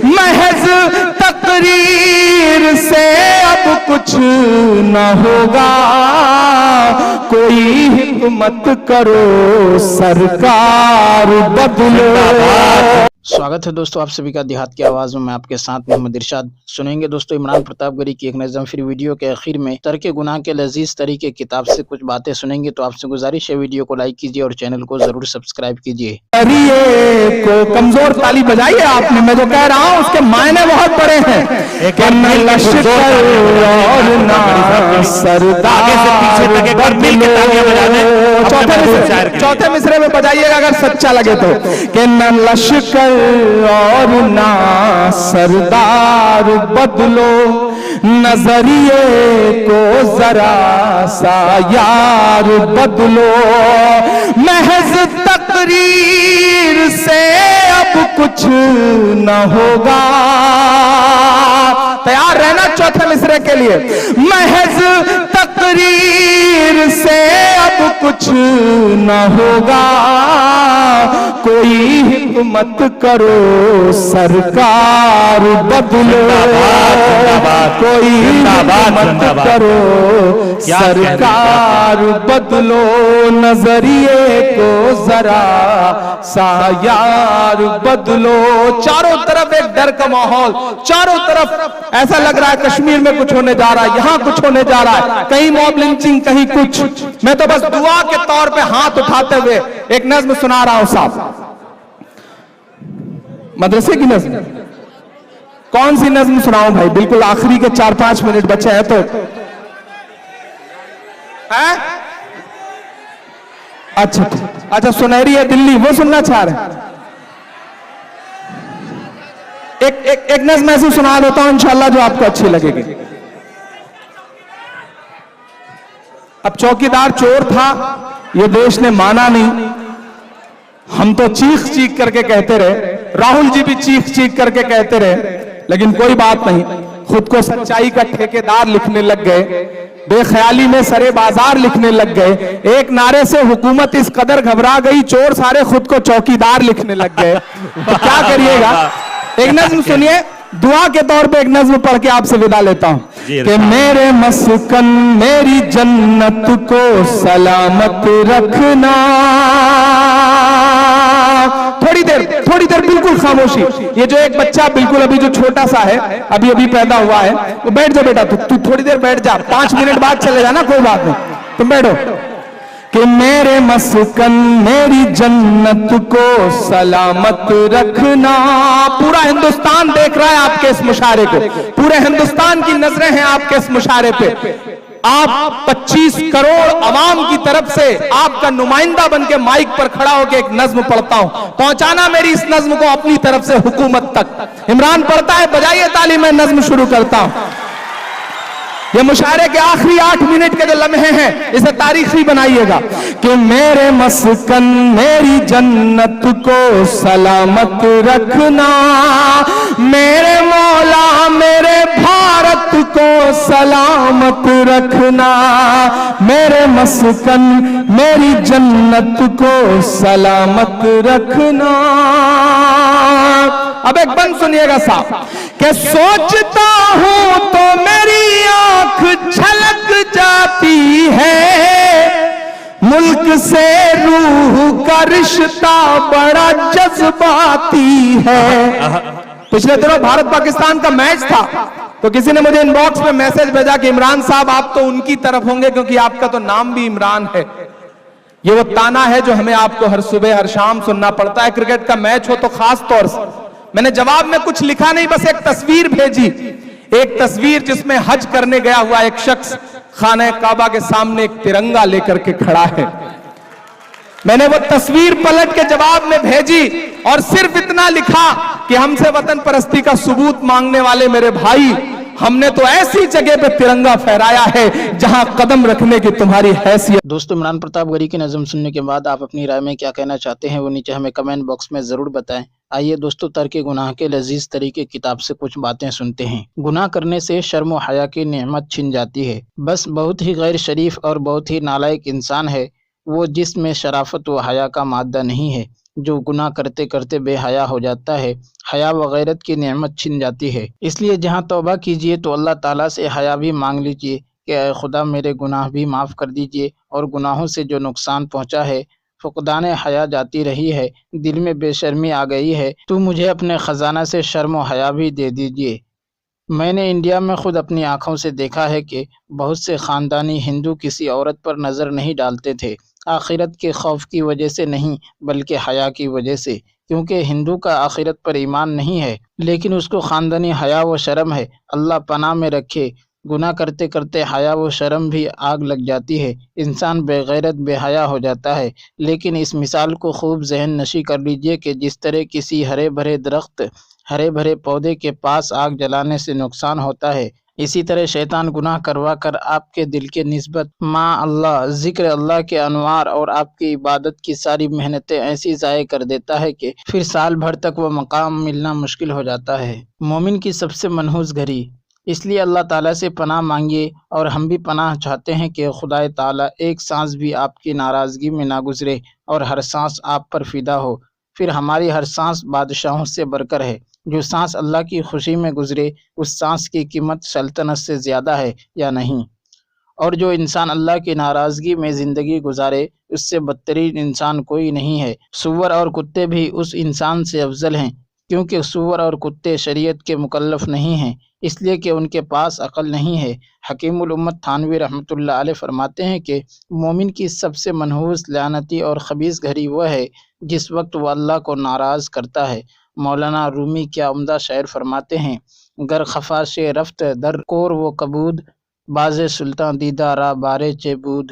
महज तकरीर से अब कुछ न होगा, कोई हिम्मत करो सरकार बदलो। स्वागत है दोस्तों आप सभी का देहात की आवाज में। मैं आपके साथ मोहम्मद इरशाद। सुनेंगे दोस्तों इमरान प्रतापगढ़ी की एक नज़म। फिर वीडियो के आखिर में तर्क गुनाह के लजीज तरीके किताब से कुछ बातें सुनेंगे। तो आपसे गुजारिश है वीडियो को लाइक कीजिए और चैनल को जरूर सब्सक्राइब कीजिए। को कमजोर ताली बजाइए आपने, मैं जो कह रहा हूँ उसके मायने बहुत बड़े हैं। लश्कर और ना सरदार, चौथे मिसरे में बजाइएगा अगर सच्चा लगे तो, कि न लश्कर और ना सरदार बदलो, नजरिए को जरा सा यार बदलो, महज तकरीर से अब कुछ न होगा। तैयार रहना चौथे मिसरे के लिए। महज तकरीर से अब कुछ न होगा, कोई हिम्मत करो सरकार बदलो, कोई हिम्मत करो सरकार बदलो, नजरिए को जरा सा यार बदलो। चारों तरफ एक डर का माहौल, चारों तरफ ऐसा लग रहा है कश्मीर में कुछ होने जा रहा है, यहां कुछ होने जा रहा है, कहीं मॉब लिंचिंग, कहीं कुछ। मैं तो बस दुआ के तौर पे हाथ उठाते हुए एक नज्म सुना रहा हूं साहब, मदरसे की नज्म। कौन सी नज्म सुनाऊं भाई? बिल्कुल आखिरी के 4-5 मिनट बचे हैं तो अच्छा सुनहरी है दिल्ली, वो सुनना चाह रहे हैं? एक नज्म ऐसी सुना देता हूं इंशाल्लाह जो आपको अच्छी लगेगी। अब चौकीदार चोर था, ये देश ने माना नहीं, हम तो चीख चीख करके कहते रहे, राहुल जी भी चीख चीख करके कहते रहे, लेकिन कोई बात नहीं, खुद को सच्चाई का ठेकेदार लिखने लग गए, बेख्याली में सरे बाजार लिखने लग गए। एक नारे से हुकूमत इस कदर घबरा गई, चोर सारे खुद को चौकीदार लिखने लग गए। तो क्या करिएगा? एक नज्म सुनिए, दुआ के तौर पे एक नज्म पढ़ के आपसे विदा लेता हूं कि मेरे मस्कन मेरी जन्नत को सलामत रखना। थोड़ी देर बिल्कुल खामोशी। ये जो एक बच्चा बिल्कुल अभी जो छोटा सा है, अभी अभी पैदा हुआ है, वो बैठ जा बेटा, तू थोड़ी देर बैठ जा, 5 मिनट बाद चले जाना, कोई बात नहीं, तुम बैठो। कि मेरे मस्कन मेरी जन्नत को सलामत रखना। पूरा हिंदुस्तान देख रहा है आपके इस मुशारे को, पूरे हिंदुस्तान की नजरें हैं आपके इस मुशारे पे। आप 25 करोड़ अवाम की तरफ से आपका नुमाइंदा बन के माइक पर खड़ा होकर एक नज्म पढ़ता हूं, पहुंचाना मेरी इस नज्म को अपनी तरफ से हुकूमत तक। इमरान पढ़ता है, बजाइए ताली, मैं नज्म शुरू करता हूं। ये मुशायरे के आखिरी 8 मिनट के जो लम्हे हैं, इसे तारीखी बनाइएगा। कि मेरे मस्कन मेरी जन्नत को सलामत रखना, मेरे मौला मेरे भारत को सलामत रखना, मेरे मस्कन मेरी जन्नत को सलामत रखना। अब एक बंद सुनिएगा साहब, कि सोचता हूं तो मेरी आंख छलक जाती है, मुल्क से रूह का रिश्ता बड़ा जज्बाती है। पिछले दिनों भारत पाकिस्तान का मैच था, तो किसी ने मुझे इनबॉक्स में मैसेज भेजा कि इमरान साहब आप तो उनकी तरफ होंगे क्योंकि आपका तो नाम भी इमरान है। ये वो ताना है जो हमें आपको हर सुबह हर शाम सुनना पड़ता है। क्रिकेट का मैच हो तो खास तौर से। मैंने जवाब में कुछ लिखा नहीं, बस एक तस्वीर भेजी, एक तस्वीर जिसमें हज करने गया हुआ एक शख्स खाने काबा के सामने एक तिरंगा लेकर के खड़ा है। मैंने वो तस्वीर पलट के जवाब में भेजी और सिर्फ इतना लिखा कि हमसे वतन परस्ती का सबूत मांगने वाले मेरे भाई, हमने तो ऐसी जगह पे तिरंगा फहराया है जहां कदम रखने की तुम्हारी हैसियत। दोस्तों इमरान प्रतापगढ़ी की नज़म सुनने के बाद आप अपनी राय में क्या कहना चाहते हैं वो नीचे हमें कमेंट बॉक्स में जरूर बताएं। आइए दोस्तों तर्क गुनाह के लजीज तरीके किताब से कुछ बातें सुनते हैं। गुनाह करने से शर्म व हया की नेमत छिन जाती है। बस बहुत ही गैर शरीफ और बहुत ही नालायक इंसान है वो जिसमें शराफत व हया का मादा नहीं है। جو گناہ کرتے کرتے بے حیا ہو جاتا ہے، حیا و غیرت کی نعمت چھن جاتی ہے۔ اس لیے جہاں توبہ کیجئے تو اللہ تعالیٰ سے حیا بھی مانگ لیجئے کہ اے خدا میرے گناہ بھی معاف کر دیجئے، اور گناہوں سے جو نقصان پہنچا ہے، فقدان حیا جاتی رہی ہے، دل میں بے شرمی آ گئی ہے، تو مجھے اپنے خزانہ سے شرم و حیا بھی دے دیجئے۔ میں نے انڈیا میں خود اپنی آنکھوں سے دیکھا ہے کہ بہت سے خاندانی ہندو کسی عورت پر نظر نہیں ڈالتے تھے، آخرت کے خوف کی وجہ سے نہیں بلکہ حیا کی وجہ سے، کیونکہ ہندو کا آخرت پر ایمان نہیں ہے لیکن اس کو خاندانی حیا و شرم ہے۔ اللہ پناہ میں رکھے، گناہ کرتے کرتے حیا و شرم بھی آگ لگ جاتی ہے، انسان بے غیرت بے حیا ہو جاتا ہے۔ لیکن اس مثال کو خوب ذہن نشی کر لیجئے کہ جس طرح کسی ہرے بھرے درخت، ہرے بھرے پودے کے پاس آگ جلانے سے نقصان ہوتا ہے، اسی طرح شیطان گناہ کروا کر آپ کے دل کے نسبت ماں اللہ، ذکر اللہ کے انوار اور آپ کی عبادت کی ساری محنتیں ایسی ضائع کر دیتا ہے کہ پھر سال بھر تک وہ مقام ملنا مشکل ہو جاتا ہے۔ مومن کی سب سے منحوس گھڑی، اس لیے اللہ تعالیٰ سے پناہ مانگیے، اور ہم بھی پناہ چاہتے ہیں کہ خدائے تعالیٰ ایک سانس بھی آپ کی ناراضگی میں نہ گزرے اور ہر سانس آپ پر فدا ہو، پھر ہماری ہر سانس بادشاہوں سے بڑھ کر ہے۔ جو سانس اللہ کی خوشی میں گزرے، اس سانس کی قیمت سلطنت سے زیادہ ہے یا نہیں؟ اور جو انسان اللہ کی ناراضگی میں زندگی گزارے، اس سے بدترین انسان کوئی نہیں ہے۔ سور اور کتے بھی اس انسان سے افضل ہیں، کیونکہ سور اور کتے شریعت کے مکلف نہیں ہیں، اس لیے کہ ان کے پاس عقل نہیں ہے۔ حکیم الامت تھانوی رحمۃ اللہ علیہ فرماتے ہیں کہ مومن کی سب سے منحوس، لعنتی اور خبیث گھڑی وہ ہے جس وقت وہ اللہ کو ناراض کرتا ہے۔ مولانا رومی کیا عمدہ شعر فرماتے ہیں: گر خفاش رفت در کور و کبود، باز سلطان دیدہ را بارے چے بود۔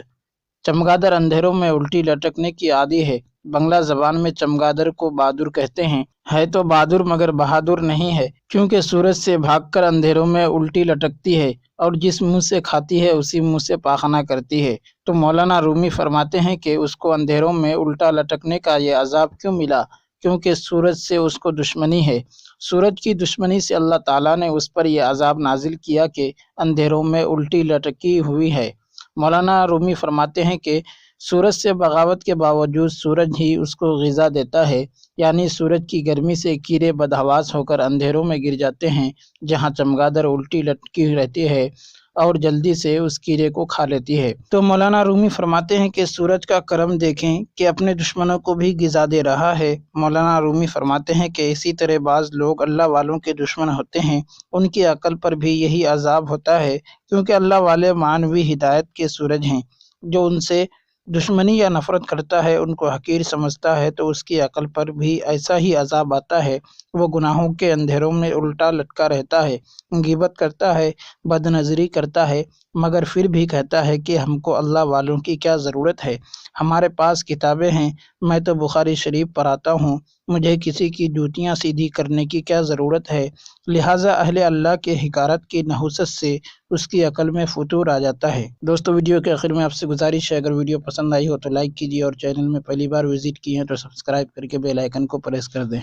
چمگادر اندھیروں میں الٹی لٹکنے کی عادی ہے۔ بنگلہ زبان میں چمگادر کو بہادر کہتے ہیں، ہے تو بہادر مگر بہادر نہیں ہے، کیونکہ سورج سے بھاگ کر اندھیروں میں الٹی لٹکتی ہے اور جس منہ سے کھاتی ہے اسی منہ سے پاخانہ کرتی ہے۔ تو مولانا رومی فرماتے ہیں کہ اس کو اندھیروں میں الٹا لٹکنے کا یہ عذاب کیوں ملا؟ کیونکہ سورج سے اس کو دشمنی ہے۔ سورج کی دشمنی سے اللہ تعالیٰ نے اس پر یہ عذاب نازل کیا کہ اندھیروں میں الٹی لٹکی ہوئی ہے۔ مولانا رومی فرماتے ہیں کہ سورج سے بغاوت کے باوجود سورج ہی اس کو غذا دیتا ہے، یعنی سورج کی گرمی سے کیڑے بدحواس ہو کر اندھیروں میں گر جاتے ہیں، جہاں چمگادر الٹی لٹکی رہتی ہے اور جلدی سے اس کیڑے کو کھا لیتی ہے۔ تو مولانا رومی فرماتے ہیں کہ سورج کا کرم دیکھیں کہ اپنے دشمنوں کو بھی غذا دے رہا ہے۔ مولانا رومی فرماتے ہیں کہ اسی طرح بعض لوگ اللہ والوں کے دشمن ہوتے ہیں، ان کی عقل پر بھی یہی عذاب ہوتا ہے، کیونکہ اللہ والے معنوی ہدایت کے سورج ہیں۔ جو ان سے دشمنی یا نفرت کرتا ہے، ان کو حقیر سمجھتا ہے، تو اس کی عقل پر بھی ایسا ہی عذاب آتا ہے۔ وہ گناہوں کے اندھیروں میں الٹا لٹکا رہتا ہے، غیبت کرتا ہے، بد نظری کرتا ہے، مگر پھر بھی کہتا ہے کہ ہم کو اللہ والوں کی کیا ضرورت ہے، ہمارے پاس کتابیں ہیں، میں تو بخاری شریف پڑھاتا ہوں، مجھے کسی کی جوتیاں سیدھی کرنے کی کیا ضرورت ہے۔ لہٰذا اہل اللہ کے حقارت کی نحوست سے اس کی عقل میں فتور آ جاتا ہے۔ دوستو، ویڈیو کے آخر میں آپ سے گزارش ہے، اگر ویڈیو پسند آئی ہو تو لائک کیجیے، اور چینل میں پہلی بار وزٹ کیے ہیں تو سبسکرائب کر کے بیل آئیکن کو پریس کر دیں۔